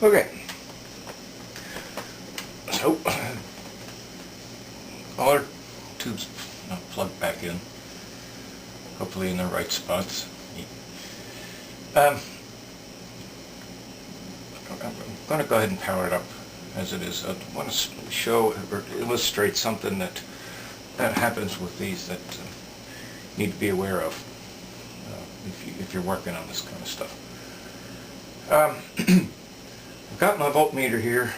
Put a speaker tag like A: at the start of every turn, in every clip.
A: Okay, so all our tubes plugged back in, hopefully in the right spots. I'm going to go ahead and power it up as it is. I want to show or illustrate something that happens with these that you need to be aware of if you're working on this kind of stuff. I've got my voltmeter here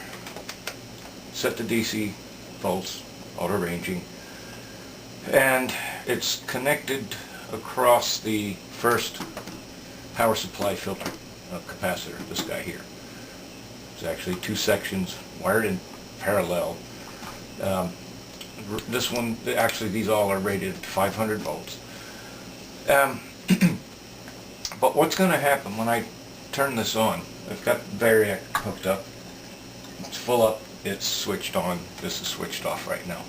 A: set to DC volts, auto ranging, and it's connected across the first power supply filter capacitor, this guy here. It's actually two sections wired in parallel. This one, actually these all are rated at 500 volts. But what's going to happen when I turn this on? I've got the variac hooked up. It's full up. It's switched on. This is switched off right now.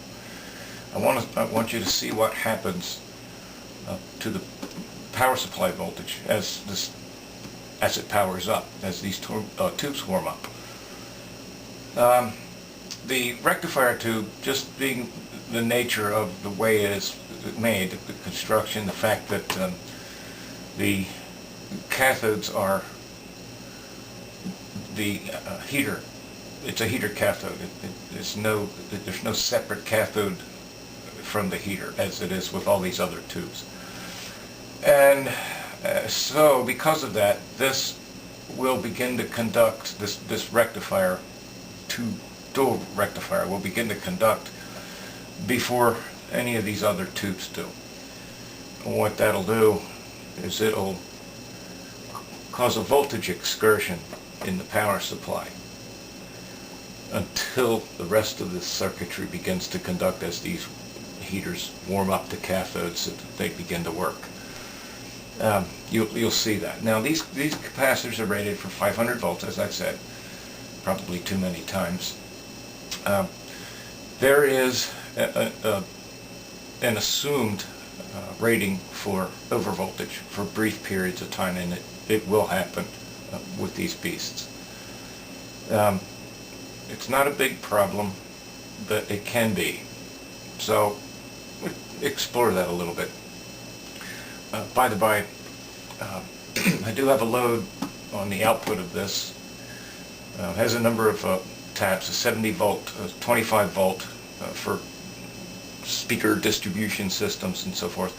A: I want you to see what happens to the power supply voltage as it powers up, as these tubes warm up. The rectifier tube, just being the nature of the way it is made, the construction, the fact that the cathodes are the heater. It's a heater cathode. There's no separate cathode from the heater as it is with all these other tubes. And so because of that, this will begin to conduct, this rectifier, dual rectifier, will begin to conduct before any of these other tubes do. And what that'll do is it'll cause a voltage excursion in the power supply until the rest of the circuitry begins to conduct as these heaters warm up the cathodes so that they begin to work. You'll see that. Now these capacitors are rated for 500 volts, as I've said, probably too many times. There is an assumed rating for overvoltage for brief periods of time, and it will happen with these beasts. It's not a big problem, but it can be. So explore that a little bit. By the by, I do have a load on the output of this. It has a number of taps, a 70 volt, a 25 volt for speaker distribution systems and so forth.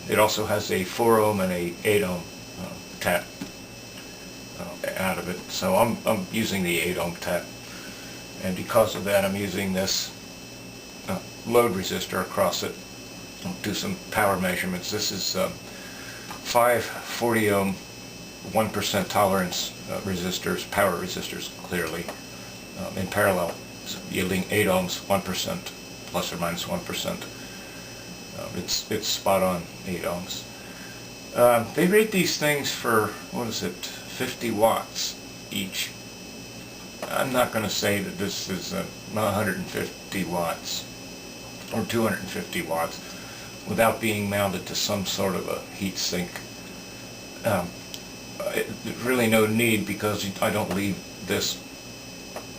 A: It also has a 4 ohm and a 8 ohm tap out of it. So I'm using the 8 ohm tap, and because of that I'm using this load resistor across it. I'll do some power measurements. This is 5 40 ohm 1% tolerance resistors, power resistors clearly, in parallel, yielding 8 ohms, 1%, plus or minus 1%. It's spot on 8 ohms. They rate these things for, what is it, 50 watts each. I'm not going to say that this is 150 watts or 250 watts without being mounted to some sort of a heat sink. Really no need, because I don't leave this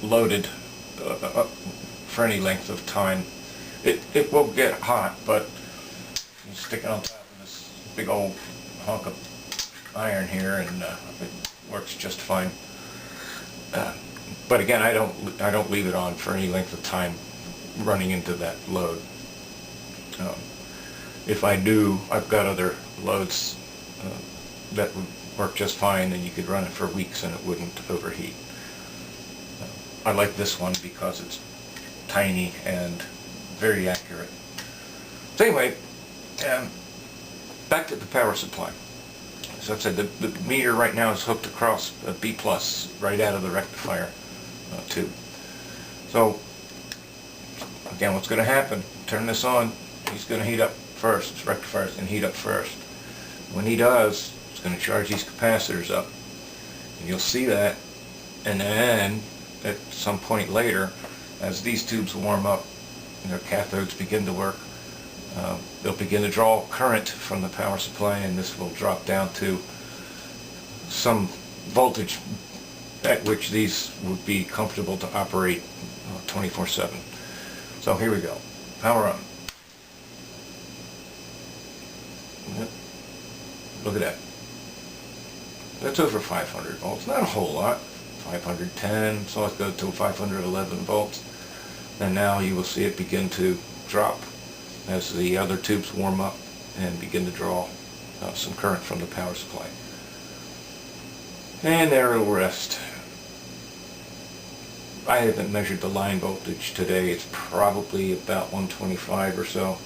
A: loaded for any length of time. It will get hot, but you stick it on top of this big old hunk of iron here, and it works just fine. But again, I don't leave it on for any length of time running into that load. If I do, I've got other loads that would work just fine, and you could run it for weeks and it wouldn't overheat. I like this one because it's tiny and very accurate. So anyway, back to the power supply. As I've said, the meter right now is hooked across a B+ right out of the rectifier tube. So again, what's going to happen? Turn this on. He's going to heat up first. This rectifier is going to heat up first. When he does, it's going to charge these capacitors up, and you'll see that. And then at some point later, as these tubes warm up and their cathodes begin to work, they'll begin to draw current from the power supply, and this will drop down to some voltage at which these would be comfortable to operate 24/7. So here we go. Power on. Yep. Look at that. That's over 500 volts. Not a whole lot. 510, so let's go to 511 volts. And now you will see it begin to drop as the other tubes warm up and begin to draw some current from the power supply. And there it'll rest. I haven't measured the line voltage today. It's probably about 125 or so.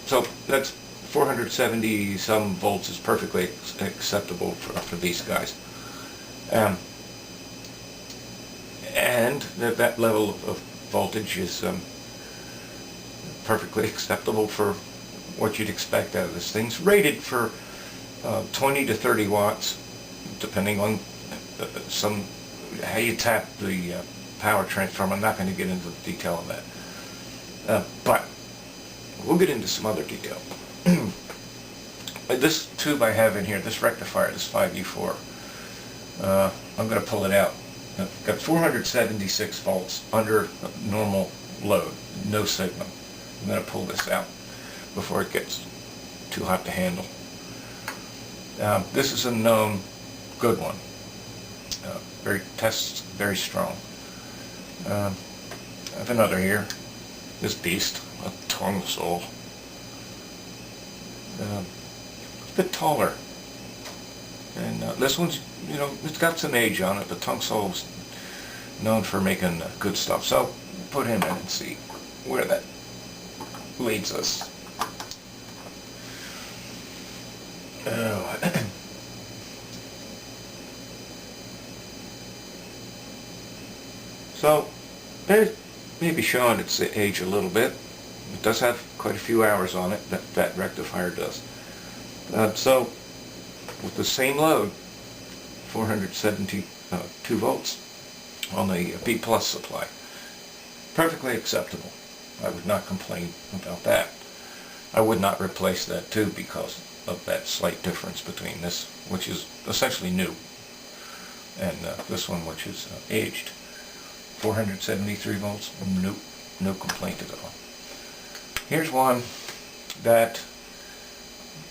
A: So that's 470 some volts is perfectly acceptable for these guys. And that level of voltage is perfectly acceptable for what you'd expect out of this thing. It's rated for 20 to 30 watts, depending on how you tap the power transformer. I'm not going to get into the detail of that. But we'll get into some other detail. This tube I have in here, this rectifier, this 5U4, I'm going to pull it out. I've got 476 volts under normal load, no signal. I'm going to pull this out before it gets too hot to handle. This is a known good one. Tests very strong. I have another here. This beast, a tungsol. It's a bit taller. And this one's, it's got some age on it, but tungsol's known for making good stuff. So put him in and see where that leads us. So it may be showing its age a little bit. It does have quite a few hours on it, that rectifier does. So with the same load, 472 volts on the B plus supply, perfectly acceptable. I would not complain about that. I would not replace that too because of that slight difference between this, which is essentially new, and this one, which is aged. 473 volts, nope, no complaint at all. Here's one that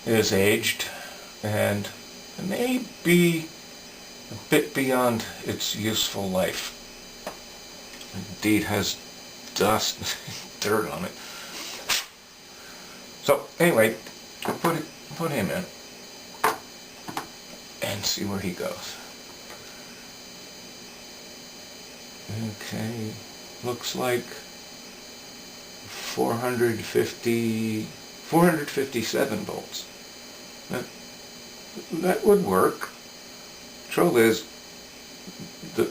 A: is aged and may be a bit beyond its useful life. Indeed has dust, dirt on it. So anyway, we'll put him in and see where he goes. Okay, looks like 457 volts. That would work. Trouble is, the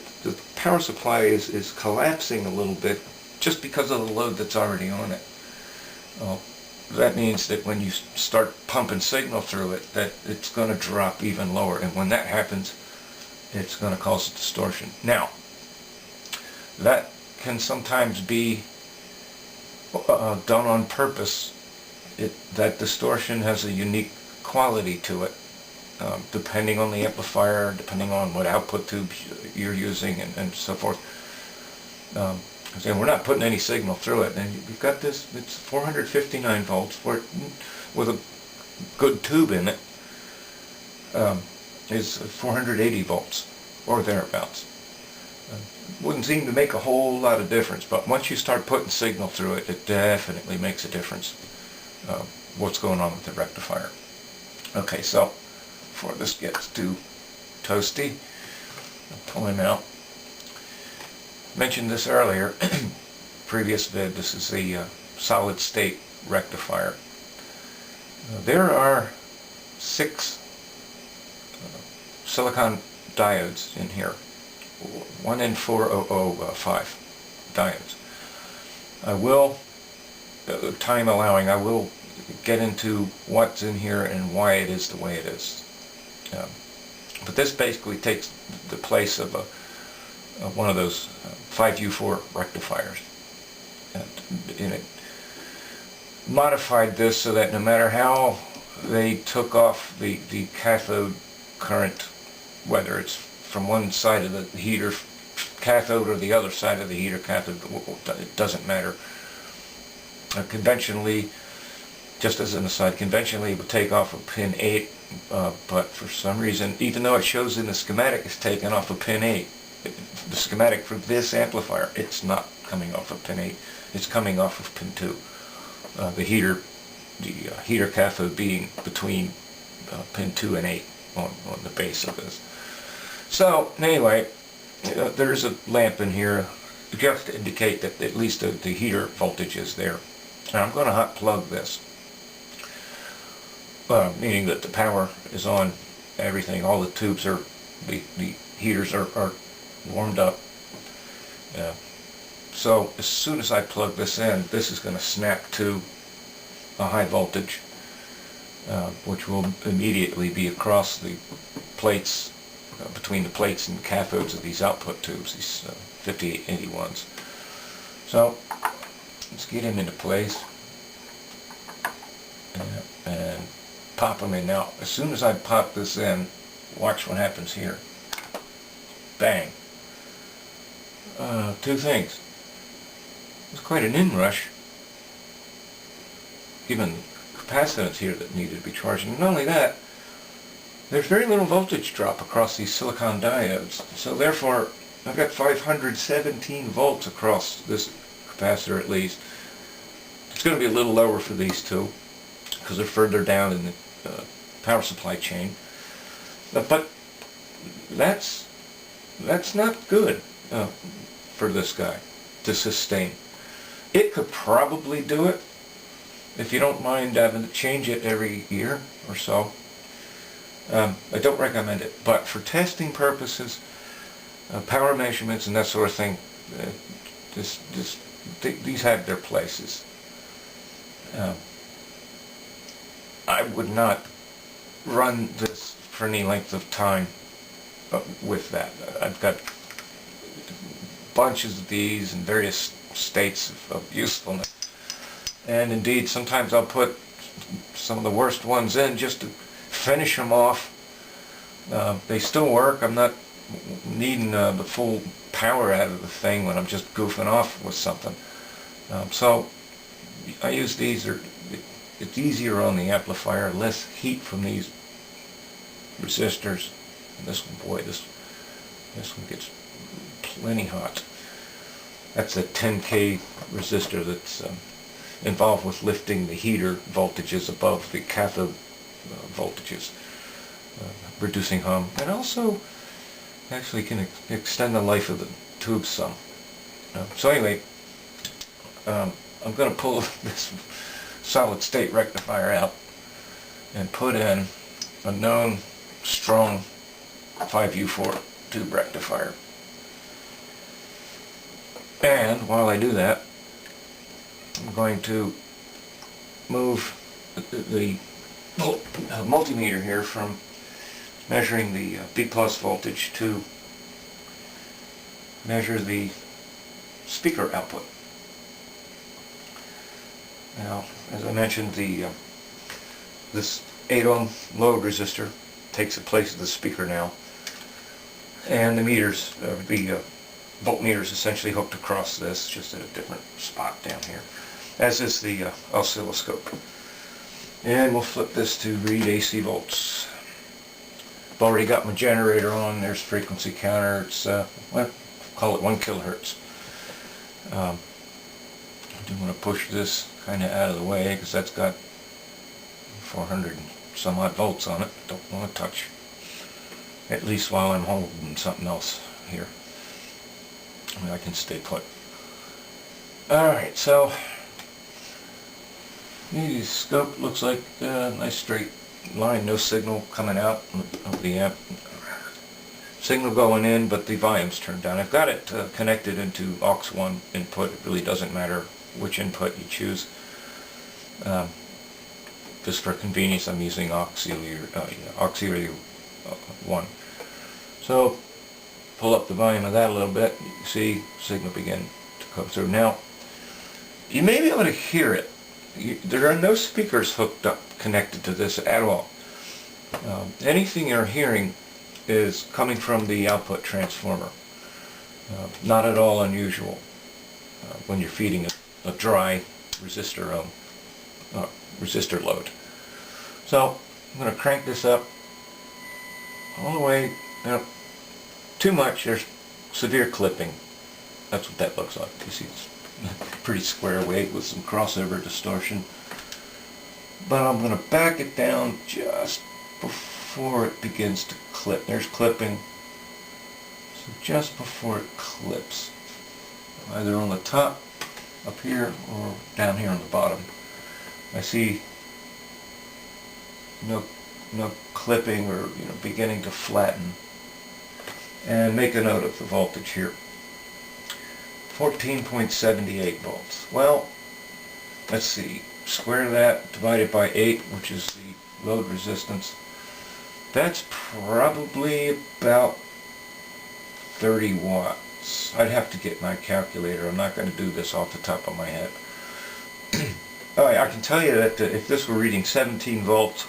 A: power supply is collapsing a little bit just because of the load that's already on it. That means that when you start pumping signal through it, that it's going to drop even lower, and when that happens, it's going to cause a distortion. Now, that can sometimes be done on purpose. That distortion has a unique quality to it, depending on the amplifier, depending on what output tubes you're using, and so forth. And we're not putting any signal through it, and you've got this. It's 459 volts with a good tube in it. Is 480 volts or thereabouts. Wouldn't seem to make a whole lot of difference, but once you start putting signal through it, it definitely makes a difference. What's going on with the rectifier? Okay, so before this gets too toasty, I'll pull him out. Mentioned this earlier, previous vid. This is the solid state rectifier. There are 6 silicon diodes in here. 1N4005 diodes. I will, time allowing, I will get into what's in here and why it is the way it is. But this basically takes the place of one of those 5U4 rectifiers. And it modified this so that no matter how they took off the cathode current whether it's from one side of the heater cathode or the other side of the heater cathode, it doesn't matter. Conventionally, just as an aside, conventionally it would take off of pin 8, but for some reason, even though it shows in the schematic it's taken off of pin 8, the schematic for this amplifier, it's not coming off of pin 8, it's coming off of pin 2. The heater cathode being between pin 2 and 8 on the base of this. So anyway, there's a lamp in here just to indicate that at least the heater voltage is there. Now I'm going to hot plug this, meaning that the power is on, everything, all the tubes are, the heaters are warmed up. So as soon as I plug this in, this is going to snap to a high voltage, which will immediately be across the plates, between the plates and the cathodes of these output tubes, these 5881s. So let's get them into place and pop them in. Now, as soon as I pop this in, watch what happens here. Bang. Two things. It's quite an inrush, given the capacitance here that needed to be charged. And not only that, there's very little voltage drop across these silicon diodes. So therefore, I've got 517 volts across this capacitor at least. It's going to be a little lower for these two, because they're further down in the power supply chain. But that's not good for this guy to sustain. It could probably do it if you don't mind having to change it every year or so. I don't recommend it, but for testing purposes, power measurements and that sort of thing, these have their places. I would not run this for any length of time with that. I've got bunches of these in various states of usefulness, and indeed sometimes I'll put some of the worst ones in just to finish them off. They still work. I'm not needing the full power out of the thing when I'm just goofing off with something. So I use these. It's easier on the amplifier, less heat from these resistors. And this one, boy, this one gets plenty hot. That's a 10K resistor that's involved with lifting the heater voltages above the cathode voltages, reducing hum, and also actually can extend the life of the tube some. So anyway, I'm going to pull this solid state rectifier out and put in a known strong 5U4 tube rectifier. And while I do that, I'm going to move the multimeter here from measuring the B plus voltage to measure the speaker output. Now, as I mentioned, this 8 ohm load resistor takes the place of the speaker now, and the meters, the voltmeter is essentially hooked across this, just at a different spot down here, as is the oscilloscope. And we'll flip this to read AC volts. I've already got my generator on. There's frequency counter. It's well, call it 1 kilohertz. I do want to push this kind of out of the way because that's got 400 and some odd volts on it. Don't want to touch, at least while I'm holding something else here. I mean, I can stay put. Alright, so the scope looks like a nice straight line, no signal coming out of the amp. Signal going in, but the volume's turned down. I've got it connected into aux1 input. It really doesn't matter which input you choose. Just for convenience, I'm using auxiliary 1. So pull up the volume of that a little bit. You can see signal begin to come through. Now, you may be able to hear it. There are no speakers hooked up, connected to this at all. Anything you're hearing is coming from the output transformer. Not at all unusual when you're feeding a dry resistor load. So I'm going to crank this up all the way. Now, too much, there's severe clipping. That's what that looks like. You see, it's pretty square weight with some crossover distortion. But I'm going to back it down just before it begins to clip. There's clipping. So just before it clips, either on the top up here or down here on the bottom, I see no clipping or beginning to flatten. And make a note of the voltage here. 14.78 volts. Well, let's see. Square that, divide it by 8, which is the load resistance. That's probably about 30 watts. I'd have to get my calculator. I'm not going to do this off the top of my head. Alright, I can tell you that if this were reading 17 volts,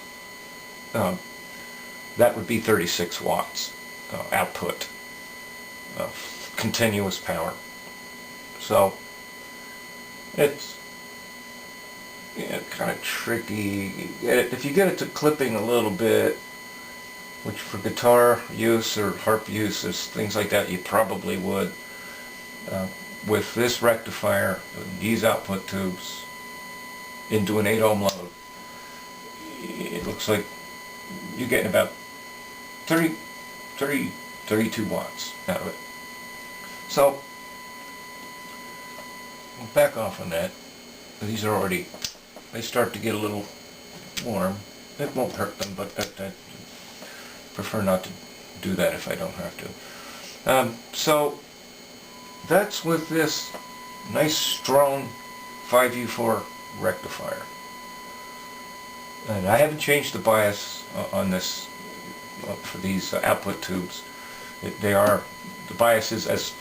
A: that would be 36 watts output of continuous power. So it's kind of tricky. If you get it to clipping a little bit, which for guitar use or harp use, things like that, you probably would. With this rectifier, these output tubes, into an 8 ohm load, it looks like you're getting about 32 watts out of it. So, we'll back off on that. These are already, they start to get a little warm. It won't hurt them, but I prefer not to do that if I don't have to. So, that's with this nice strong 5U4 rectifier. And I haven't changed the bias on this for these output tubes. The bias is as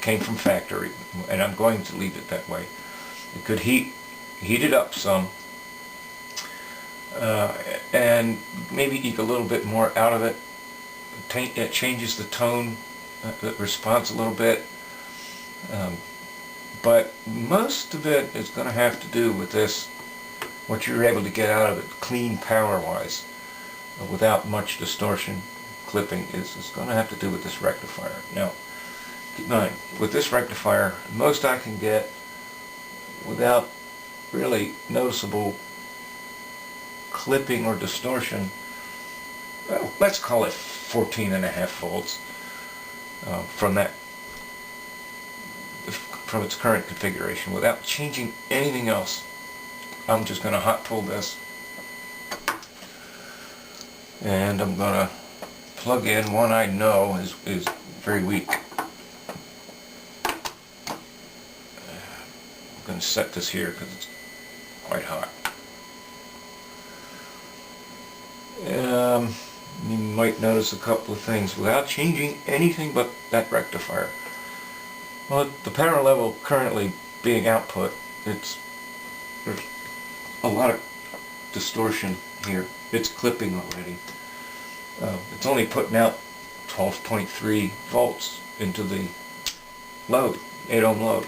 A: came from factory, and I'm going to leave it that way. It could heat it up some, and maybe eke a little bit more out of it. It changes the tone, the response a little bit, but most of it is going to have to do with this, what you're able to get out of it clean power-wise, without much distortion, clipping, is going to have to do with this rectifier. Now, keep in mind, with this rectifier, most I can get without really noticeable clipping or distortion, well, let's call it 14.5 volts from its current configuration, without changing anything else. I'm just going to hot pull this, and I'm going to plug in one I know is very weak. I'm going to set this here because it's quite hot. You might notice a couple of things without changing anything but that rectifier. Well, the power level currently being output, there's a lot of distortion here. It's clipping already. It's only putting out 12.3 volts into the load, 8 ohm load.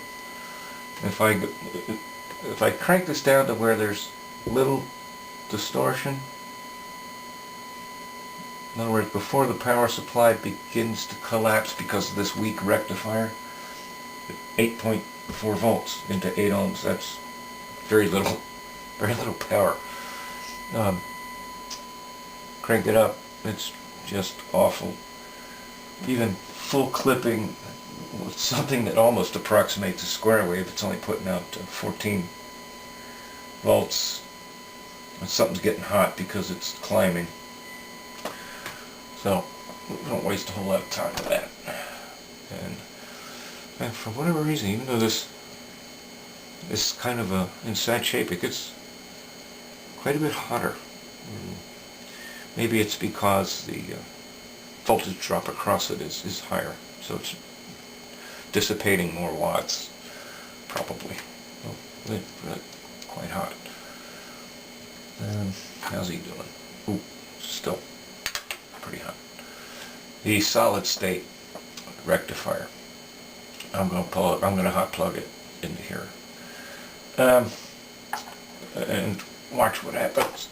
A: If I crank this down to where there's little distortion, in other words, before the power supply begins to collapse because of this weak rectifier, 8.4 volts into 8 ohms, that's very little power. Crank it up, it's just awful. Even full clipping with something that almost approximates a square wave, it's only putting out 14 volts. Something's getting hot because it's climbing. So, we don't waste a whole lot of time with that. And for whatever reason, even though this is kind of in sad shape, it gets quite a bit hotter. Maybe it's because the voltage drop across it is higher, so it's dissipating more watts, probably. Well, really quite hot. How's he doing? Ooh, still pretty hot. the solid state rectifier. I'm going to pull it. I'm going to hot plug it into here, and watch what happens.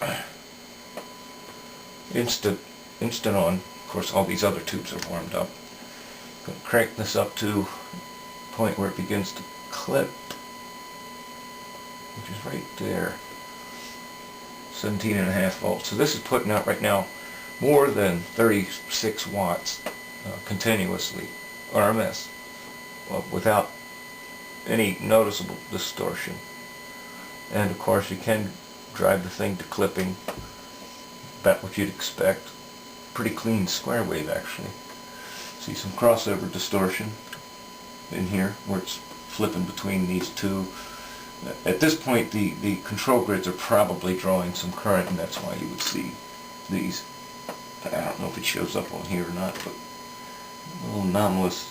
A: Instant on. Of course, all these other tubes are warmed up. Going to crank this up to the point where it begins to clip, which is right there. 17.5 volts. So this is putting out right now more than 36 watts continuously, RMS, without any noticeable distortion. And of course you can drive the thing to clipping, about what you'd expect. Pretty clean square wave actually. See some crossover distortion in here where it's flipping between these two. At this point the control grids are probably drawing some current, and that's why you would see these. I don't know if it shows up on here or not, but a little anomalous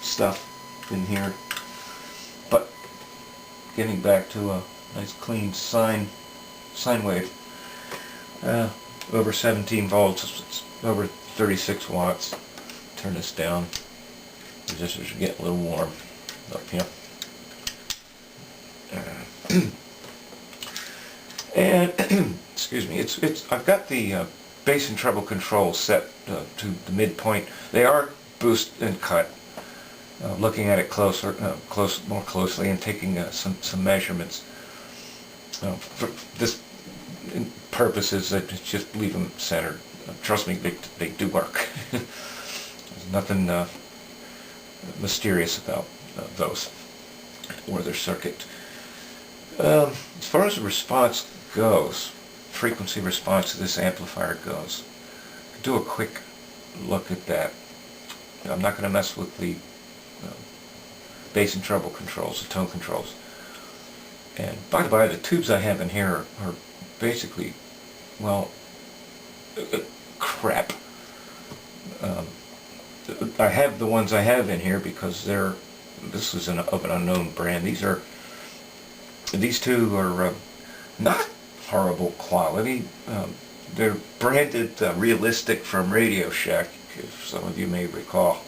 A: stuff in here. But getting back to a nice clean sine wave, over 17 volts, it's over 36 watts. Turn this down. The resistors are getting a little warm up here. And excuse me, I've got the bass and treble control set to the midpoint. They are boost and cut. Looking at it more closely and taking some measurements. For this purposes, I just leave them centered. Trust me, they do work. There's nothing mysterious about those or their circuit. As far as the response goes, frequency response to this amplifier goes, do a quick look at that. I'm not going to mess with the bass and treble controls, the tone controls. And by the by, the tubes I have in here are basically, well, crap. I have the ones I have in here because this is of an unknown brand. These two are not horrible quality. They're branded Realistic from Radio Shack, if some of you may recall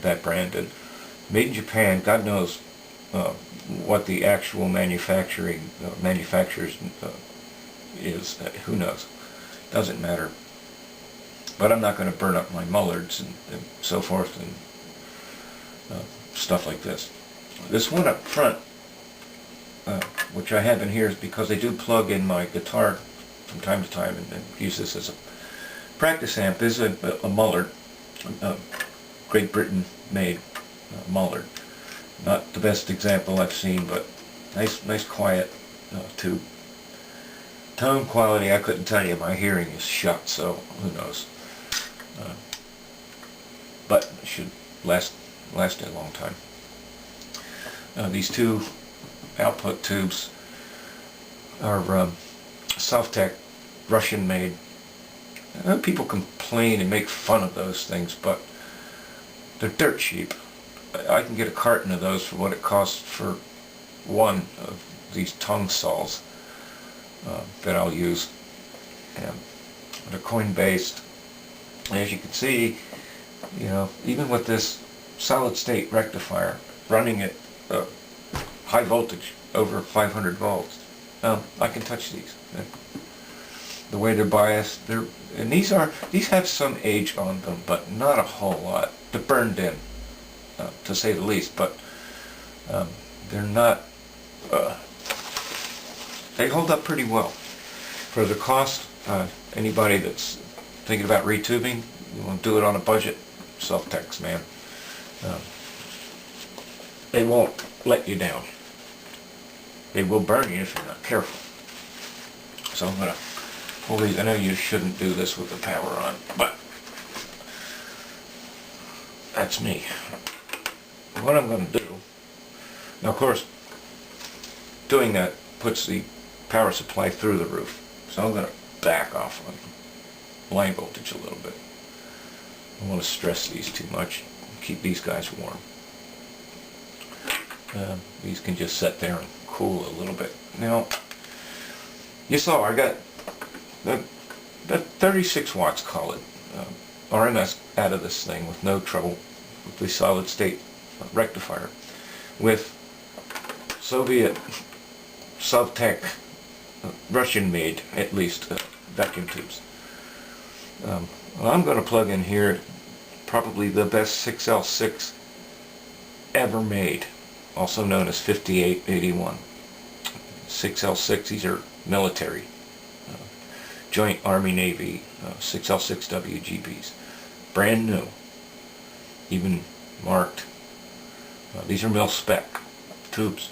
A: that branded. Made in Japan. God knows what the actual manufacturers is. Who knows? Doesn't matter. But I'm not going to burn up my mullards and so forth and stuff like this. This one up front, which I have in here, is because I do plug in my guitar from time to time and use this as a practice amp. Is a Mullard, Great Britain made Mullard. Not the best example I've seen, but nice quiet tube. Tone quality, I couldn't tell you. My hearing is shot, so who knows. But it should last a long time. These two output tubes are Sovtek, Russian made. People complain and make fun of those things, but they're dirt cheap. I can get a carton of those for what it costs for one of these tongue saws that I'll use. And they're coin based. And as you can see, even with this solid state rectifier running at high voltage over 500 volts, I can touch these. The way they're biased, and these have some age on them, but not a whole lot. They're burned in, to say the least, but they're not. They hold up pretty well for the cost. Anybody that's thinking about retubing, you want to do it on a budget, Sovtek's, man. They won't let you down. They will burn you if you're not careful. So I'm going to hold these. I know you shouldn't do this with the power on, but that's me. What I'm going to do, now of course, doing that puts the power supply through the roof. So I'm going to back off on line voltage a little bit. I don't want to stress these too much. Keep these guys warm. These can just sit there and cool a little bit. Now, you saw I got that 36 watts, call it. RMS out of this thing with no trouble with the solid state rectifier with Soviet Sovtech, Russian made at least, vacuum tubes. Well, I'm going to plug in here probably the best 6L6 ever made, also known as 5881. 6L6, these are military, Joint Army-Navy 6L6 WGBs. Brand new, even marked. These are mil-spec tubes.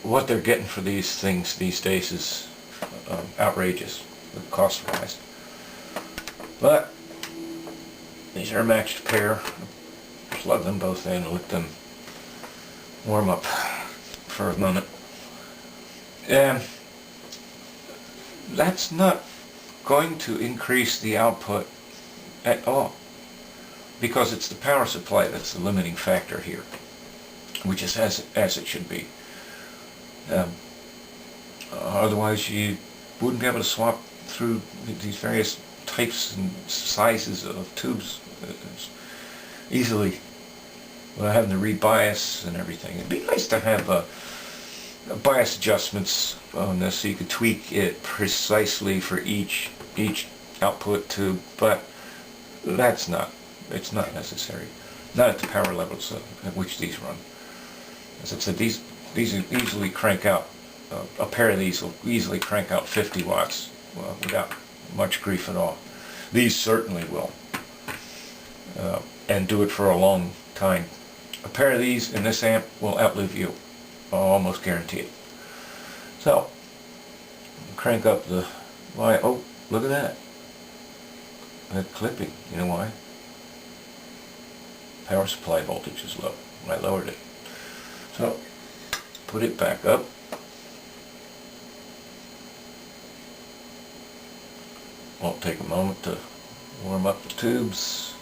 A: What they're getting for these things these days is outrageous, cost-wise. But these are a matched pair. Plug them both in and let them warm up for a moment. And that's not going to increase the output at all, because it's the power supply that's the limiting factor here, which is as it should be. Otherwise you wouldn't be able to swap through these various types and sizes of tubes easily without having to rebias and everything. It'd be nice to have bias adjustments on this so you could tweak it precisely for each output tube, but it's not necessary. Not at the power levels at which these run. As I said, these easily crank out, a pair of these will easily crank out 50 watts without much grief at all. These certainly will, and do it for a long time. A pair of these in this amp will outlive you, I'll almost guarantee it. So, crank up the, why, oh, look at that. That clipping, you know why? Power supply voltage is low. I lowered it. So, put it back up. Won't take a moment to warm up the tubes.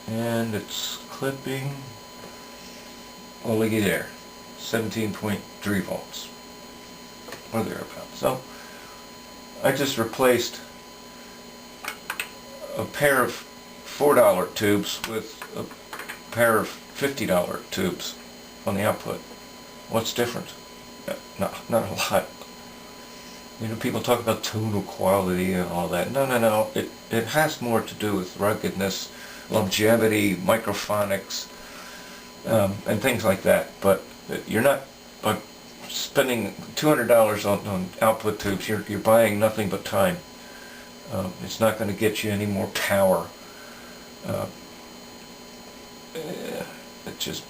A: And it's clipping, oh looky there, 17.3 volts, or thereabouts. So I just replaced a pair of $4 tubes with a pair of $50 tubes on the output. What's different? Not a lot. You know, people talk about tonal quality and all that. No. It has more to do with ruggedness, longevity, microphonics, and things like that. But you're not, by spending $200 on output tubes, you're buying nothing but time. It's not going to get you any more power. It just,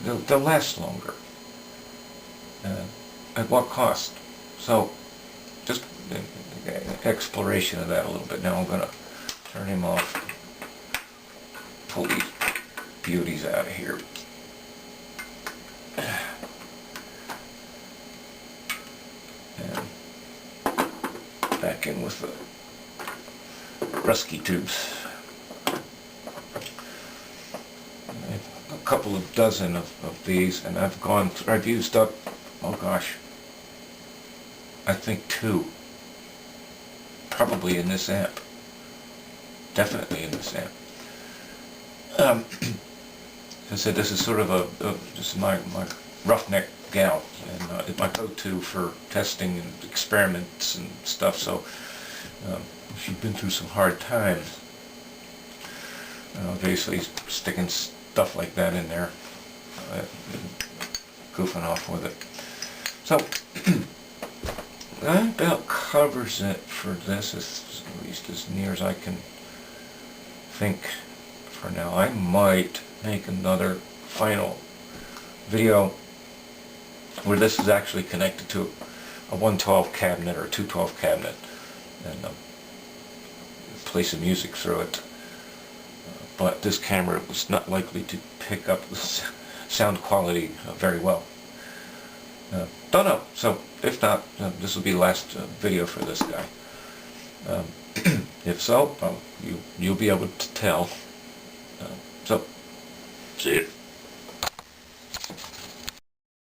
A: they'll last longer. At what cost? So, just exploration of that a little bit. Now I'm going to turn him off. Pull these beauties out of here. And back in with the Rusky tubes. A couple of dozen of these, and I've used up, oh gosh, I think 2. Probably in this amp. Definitely in this amp. As I said, this is sort of just my roughneck gal, and it's my go-to for testing and experiments and stuff. So she's been through some hard times. Basically sticking stuff like that in there, goofing off with it. So that about covers it for this, at least as near as I can think for now. I might make another final video where this is actually connected to a 112 cabinet or a 212 cabinet, and play some music through it. But this camera was not likely to pick up the sound quality very well. Don't know. So if not, this will be the last video for this guy. If so, you'll be able to tell. So, see you.